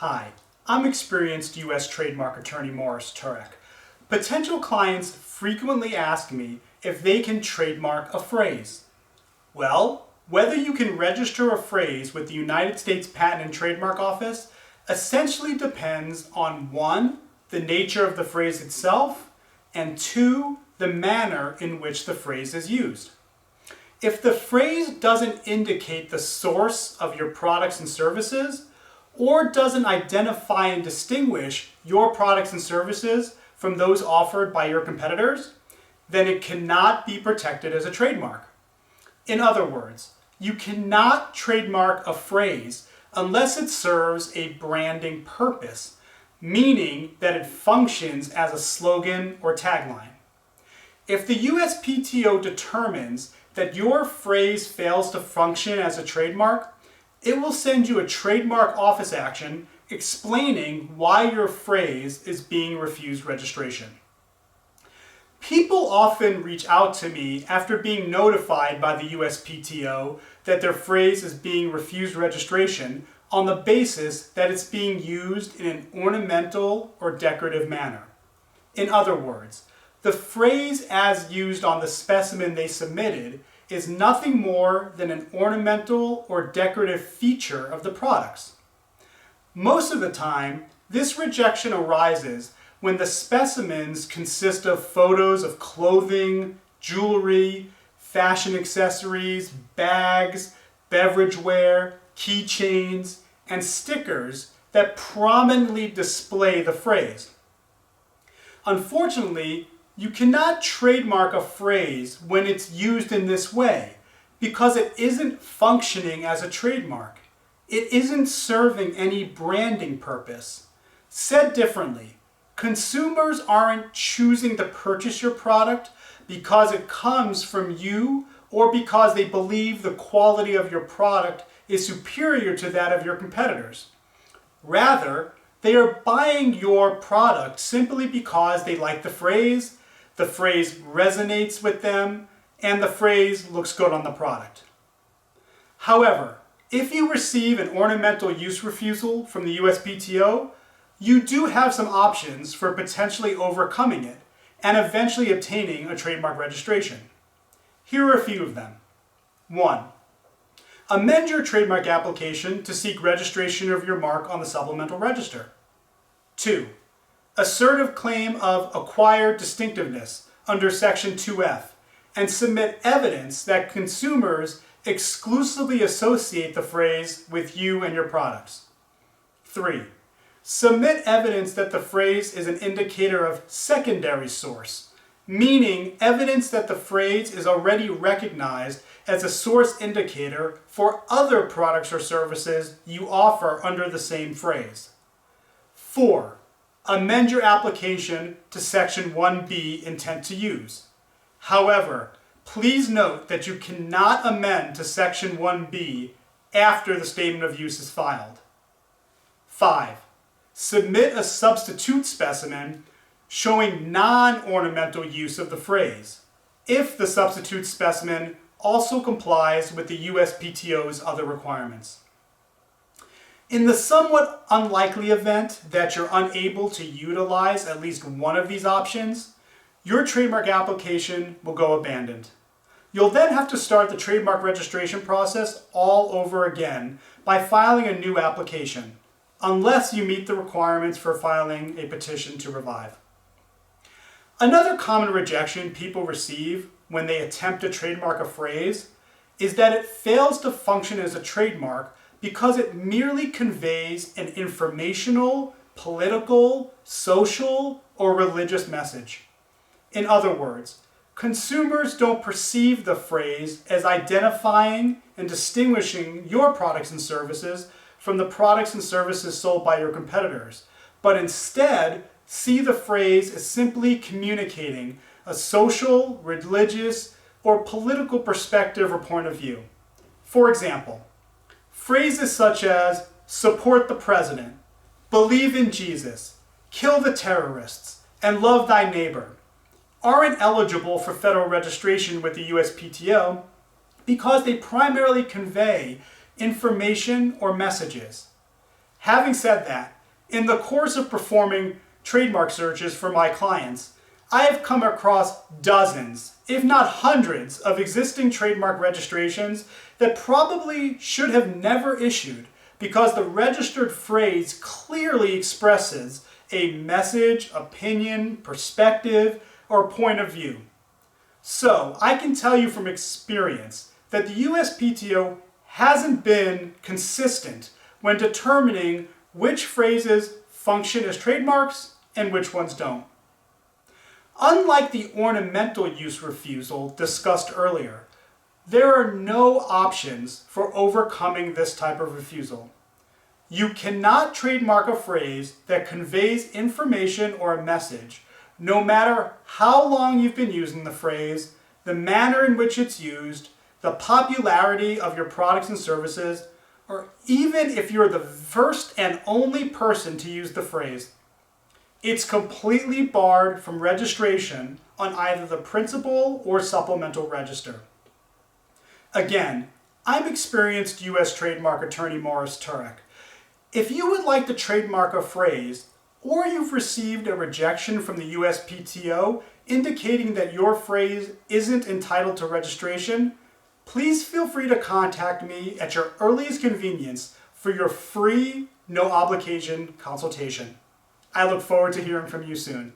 Hi, I'm experienced U.S. trademark attorney Morris Turek. Potential clients frequently ask me if they can trademark a phrase. Well, whether you can register a phrase with the United States Patent and Trademark Office essentially depends on 1, the nature of the phrase itself, and 2, the manner in which the phrase is used. If the phrase doesn't indicate the source of your products and services, or doesn't identify and distinguish your products and services from those offered by your competitors, then it cannot be protected as a trademark. In other words, you cannot trademark a phrase unless it serves a branding purpose, meaning that it functions as a slogan or tagline. If the USPTO determines that your phrase fails to function as a trademark, it will send you a trademark office action explaining why your phrase is being refused registration. People often reach out to me after being notified by the USPTO that their phrase is being refused registration on the basis that it's being used in an ornamental or decorative manner. In other words, the phrase as used on the specimen they submitted is nothing more than an ornamental or decorative feature of the products. Most of the time, this rejection arises when the specimens consist of photos of clothing, jewelry, fashion accessories, bags, beverageware, keychains, and stickers that prominently display the phrase. Unfortunately, you cannot trademark a phrase when it's used in this way because it isn't functioning as a trademark. It isn't serving any branding purpose. Said differently, consumers aren't choosing to purchase your product because it comes from you or because they believe the quality of your product is superior to that of your competitors. Rather, they are buying your product simply because they like the phrase resonates with them, and the phrase looks good on the product. However, if you receive an ornamental use refusal from the USPTO, you do have some options for potentially overcoming it and eventually obtaining a trademark registration. Here are a few of them. 1. Amend your trademark application to seek registration of your mark on the supplemental register. 2. Assertive claim of acquired distinctiveness under Section 2F and submit evidence that consumers exclusively associate the phrase with you and your products. 3. Submit evidence that the phrase is an indicator of secondary source, meaning evidence that the phrase is already recognized as a source indicator for other products or services you offer under the same phrase. 4. Amend your application to Section 1B, Intent to Use. However, please note that you cannot amend to Section 1B after the Statement of Use is filed. 5. Submit a substitute specimen showing non-ornamental use of the phrase, if the substitute specimen also complies with the USPTO's other requirements. In the somewhat unlikely event that you're unable to utilize at least one of these options, your trademark application will go abandoned. You'll then have to start the trademark registration process all over again by filing a new application, unless you meet the requirements for filing a petition to revive. Another common rejection people receive when they attempt to trademark a phrase is that it fails to function as a trademark because it merely conveys an informational, political, social, or religious message. In other words, consumers don't perceive the phrase as identifying and distinguishing your products and services from the products and services sold by your competitors, but instead see the phrase as simply communicating a social, religious, or political perspective or point of view. For example, phrases such as support the president, believe in Jesus, kill the terrorists, and love thy neighbor aren't eligible for federal registration with the USPTO because they primarily convey information or messages. Having said that, in the course of performing trademark searches for my clients, I have come across dozens, if not hundreds, of existing trademark registrations that probably should have never issued because the registered phrase clearly expresses a message, opinion, perspective, or point of view. So, I can tell you from experience that the USPTO hasn't been consistent when determining which phrases function as trademarks and which ones don't. Unlike the ornamental use refusal discussed earlier, there are no options for overcoming this type of refusal. You cannot trademark a phrase that conveys information or a message, no matter how long you've been using the phrase, the manner in which it's used, the popularity of your products and services, or even if you're the first and only person to use the phrase. It's completely barred from registration on either the principal or supplemental register. Again, I'm experienced U.S. trademark attorney Morris Turek. If you would like to trademark a phrase, or you've received a rejection from the USPTO indicating that your phrase isn't entitled to registration, please feel free to contact me at your earliest convenience for your free, no obligation consultation. I look forward to hearing from you soon.